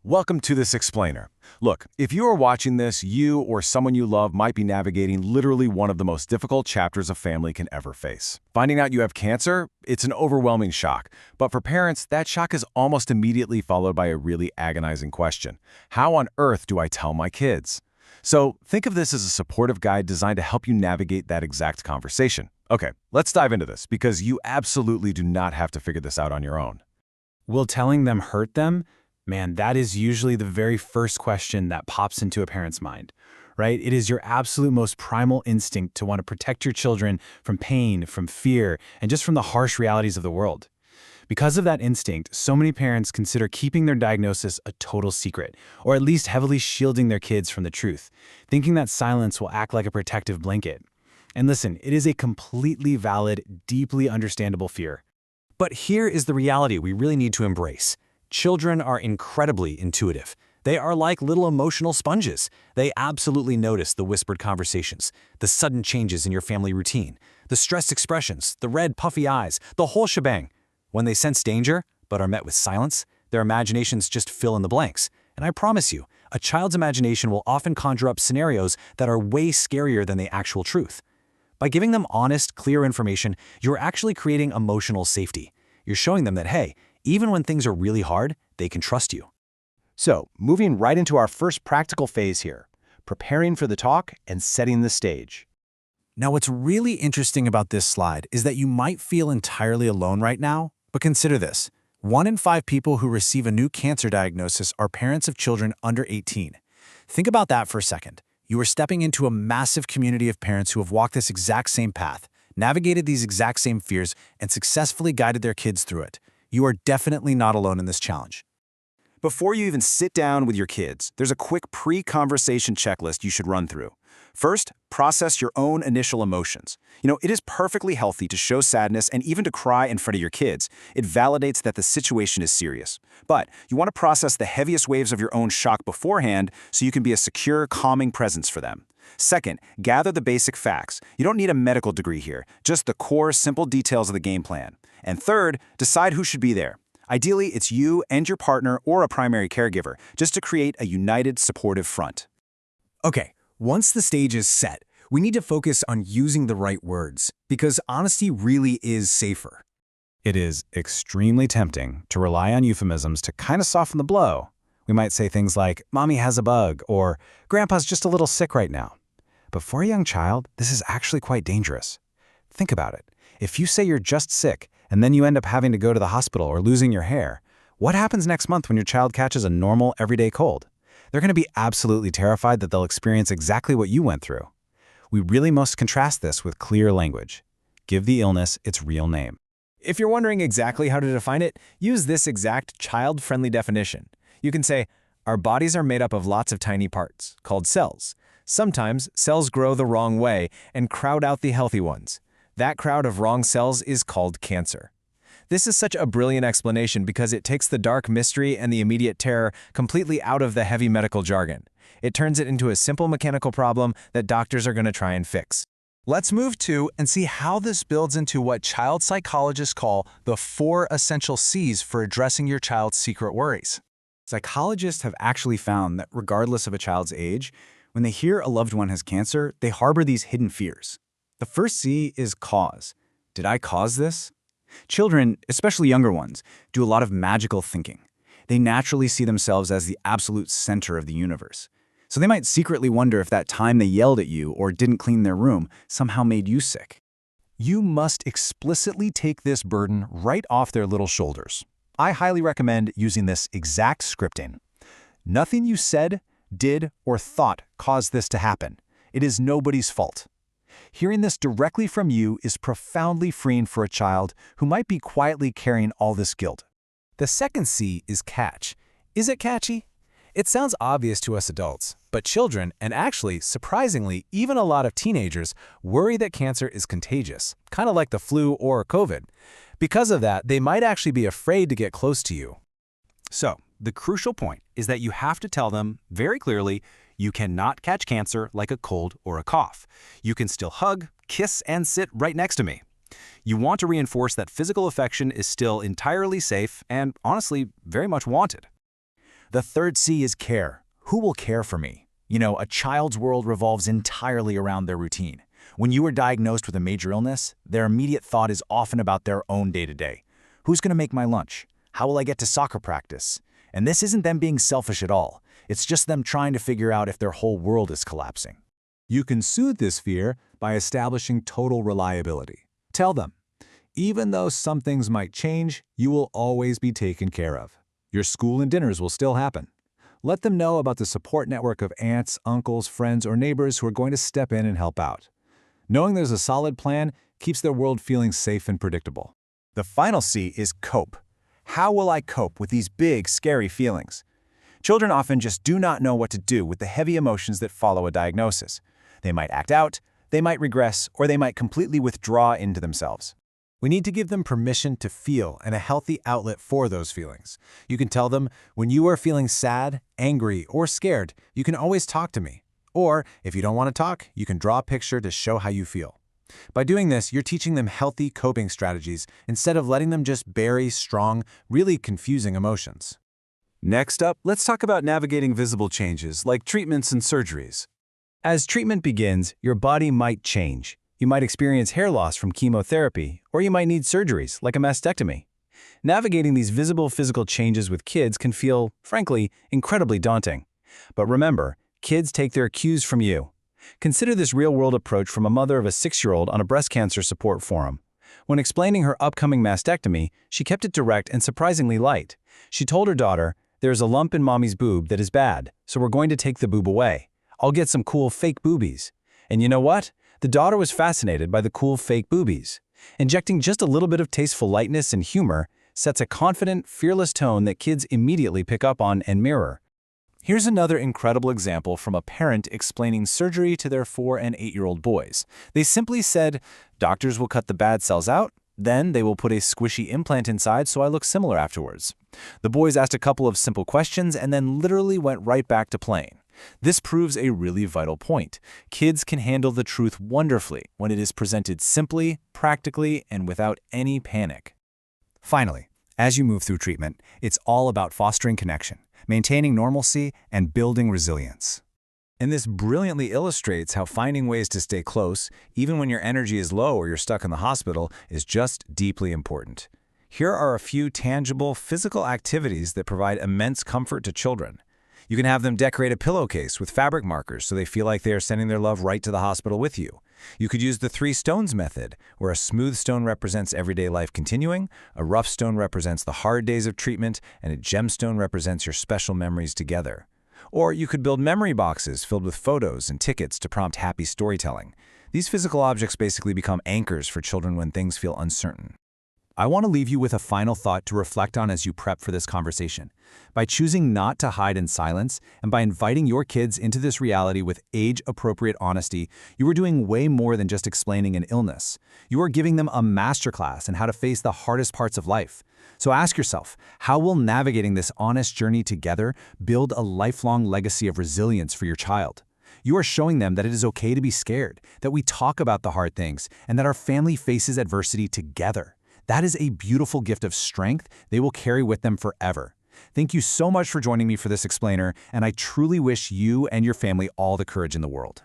Welcome to this explainer. Look, if you are watching this, you or someone you love might be navigating literally one of the most difficult chapters a family can ever face. Finding out you have cancer, it's an overwhelming shock. But for parents, that shock is almost immediately followed by a really agonizing question. How on earth do I tell my kids? So think of this as a supportive guide designed to help you navigate that exact conversation. Okay, let's dive into this because you absolutely do not have to figure this out on your own. Will telling them hurt them? Man, that is usually the very first question that pops into a parent's mind, right? It is your absolute most primal instinct to want to protect your children from pain, from fear, and just from the harsh realities of the world. Because of that instinct, so many parents consider keeping their diagnosis a total secret, or at least heavily shielding their kids from the truth, thinking that silence will act like a protective blanket. And listen, it is a completely valid, deeply understandable fear. But here is the reality we really need to embrace. Children are incredibly intuitive. They are like little emotional sponges. They absolutely notice the whispered conversations, the sudden changes in your family routine, the stressed expressions, the red, puffy eyes, the whole shebang. When they sense danger, but are met with silence, their imaginations just fill in the blanks. And I promise you, a child's imagination will often conjure up scenarios that are way scarier than the actual truth. By giving them honest, clear information, you're actually creating emotional safety. You're showing them that, hey, even when things are really hard, they can trust you. So, moving right into our first practical phase here, preparing for the talk and setting the stage. Now, what's really interesting about this slide is that you might feel entirely alone right now, but consider this. 1 in 5 people who receive a new cancer diagnosis are parents of children under 18. Think about that for a second. You are stepping into a massive community of parents who have walked this exact same path, navigated these exact same fears, and successfully guided their kids through it. You are definitely not alone in this challenge. Before you even sit down with your kids, there's a quick pre-conversation checklist you should run through. First, process your own initial emotions. It is perfectly healthy to show sadness and even to cry in front of your kids. It validates that the situation is serious. But you want to process the heaviest waves of your own shock beforehand so you can be a secure, calming presence for them. Second, gather the basic facts. You don't need a medical degree here, just the core, simple details of the game plan. And third, decide who should be there. Ideally, it's you and your partner or a primary caregiver, just to create a united, supportive front. Okay, once the stage is set, we need to focus on using the right words, because honesty really is safer. It is extremely tempting to rely on euphemisms to kind of soften the blow. We might say things like, "Mommy has a bug," or "Grandpa's just a little sick right now." But for a young child, this is actually quite dangerous. Think about it. If you say you're just sick, and then you end up having to go to the hospital or losing your hair, what happens next month when your child catches a normal, everyday cold? They're going to be absolutely terrified that they'll experience exactly what you went through. We really must contrast this with clear language. Give the illness its real name. If you're wondering exactly how to define it, use this exact child-friendly definition. You can say, our bodies are made up of lots of tiny parts, called cells. Sometimes cells grow the wrong way and crowd out the healthy ones. That crowd of wrong cells is called cancer. This is such a brilliant explanation because it takes the dark mystery and the immediate terror completely out of the heavy medical jargon. It turns it into a simple mechanical problem that doctors are going to try and fix. Let's move to and see how this builds into what child psychologists call the 4 essential C's for addressing your child's secret worries. Psychologists have actually found that regardless of a child's age, when they hear a loved one has cancer, they harbor these hidden fears. The first C is cause. Did I cause this? Children, especially younger ones, do a lot of magical thinking. They naturally see themselves as the absolute center of the universe. So they might secretly wonder if that time they yelled at you or didn't clean their room somehow made you sick. You must explicitly take this burden right off their little shoulders. I highly recommend using this exact scripting. Nothing you said, did, or thought caused this to happen. It is nobody's fault. Hearing this directly from you is profoundly freeing for a child who might be quietly carrying all this guilt. The second C is catch. Is it catchy? It sounds obvious to us adults, but children, and actually, surprisingly, even a lot of teenagers, worry that cancer is contagious, kind of like the flu or COVID. Because of that, they might actually be afraid to get close to you. So, the crucial point is that you have to tell them very clearly you cannot catch cancer like a cold or a cough. You can still hug, kiss, and sit right next to me. You want to reinforce that physical affection is still entirely safe and, honestly, very much wanted. The third C is care. Who will care for me? You know, a child's world revolves entirely around their routine. When you are diagnosed with a major illness, their immediate thought is often about their own day-to-day. Who's going to make my lunch? How will I get to soccer practice? And this isn't them being selfish at all. It's just them trying to figure out if their whole world is collapsing. You can soothe this fear by establishing total reliability. Tell them, even though some things might change, you will always be taken care of. Your school and dinners will still happen. Let them know about the support network of aunts, uncles, friends, or neighbors who are going to step in and help out. Knowing there's a solid plan keeps their world feeling safe and predictable. The final C is cope. How will I cope with these big, scary feelings? Children often just do not know what to do with the heavy emotions that follow a diagnosis. They might act out, they might regress, or they might completely withdraw into themselves. We need to give them permission to feel and a healthy outlet for those feelings. You can tell them, when you are feeling sad, angry, or scared, you can always talk to me. Or, if you don't want to talk, you can draw a picture to show how you feel. By doing this, you're teaching them healthy coping strategies instead of letting them just bury strong, really confusing emotions. Next up, let's talk about navigating visible changes like treatments and surgeries. As treatment begins, your body might change. You might experience hair loss from chemotherapy, or you might need surgeries like a mastectomy. Navigating these visible physical changes with kids can feel, frankly, incredibly daunting. But remember, kids take their cues from you. Consider this real-world approach from a mother of a 6-year-old on a breast cancer support forum. When explaining her upcoming mastectomy, she kept it direct and surprisingly light. She told her daughter, "There's a lump in mommy's boob that is bad, so we're going to take the boob away. I'll get some cool fake boobies." And you know what? The daughter was fascinated by the cool fake boobies. Injecting just a little bit of tasteful lightness and humor sets a confident, fearless tone that kids immediately pick up on and mirror. Here's another incredible example from a parent explaining surgery to their 4- and 8-year-old boys. They simply said, "Doctors will cut the bad cells out, then they will put a squishy implant inside so I look similar afterwards." The boys asked a couple of simple questions and then literally went right back to playing. This proves a really vital point. Kids can handle the truth wonderfully when it is presented simply, practically, and without any panic. Finally, as you move through treatment, it's all about fostering connection, maintaining normalcy, and building resilience. And this brilliantly illustrates how finding ways to stay close, even when your energy is low or you're stuck in the hospital, is just deeply important. Here are a few tangible physical activities that provide immense comfort to children. You can have them decorate a pillowcase with fabric markers so they feel like they are sending their love right to the hospital with you. You could use the 3 stones method, where a smooth stone represents everyday life continuing, a rough stone represents the hard days of treatment, and a gemstone represents your special memories together. Or you could build memory boxes filled with photos and tickets to prompt happy storytelling. These physical objects basically become anchors for children when things feel uncertain. I want to leave you with a final thought to reflect on as you prep for this conversation. By choosing not to hide in silence, and by inviting your kids into this reality with age-appropriate honesty, you are doing way more than just explaining an illness. You are giving them a masterclass in how to face the hardest parts of life. So ask yourself, how will navigating this honest journey together build a lifelong legacy of resilience for your child? You are showing them that it is okay to be scared, that we talk about the hard things, and that our family faces adversity together. That is a beautiful gift of strength they will carry with them forever. Thank you so much for joining me for this explainer, and I truly wish you and your family all the courage in the world.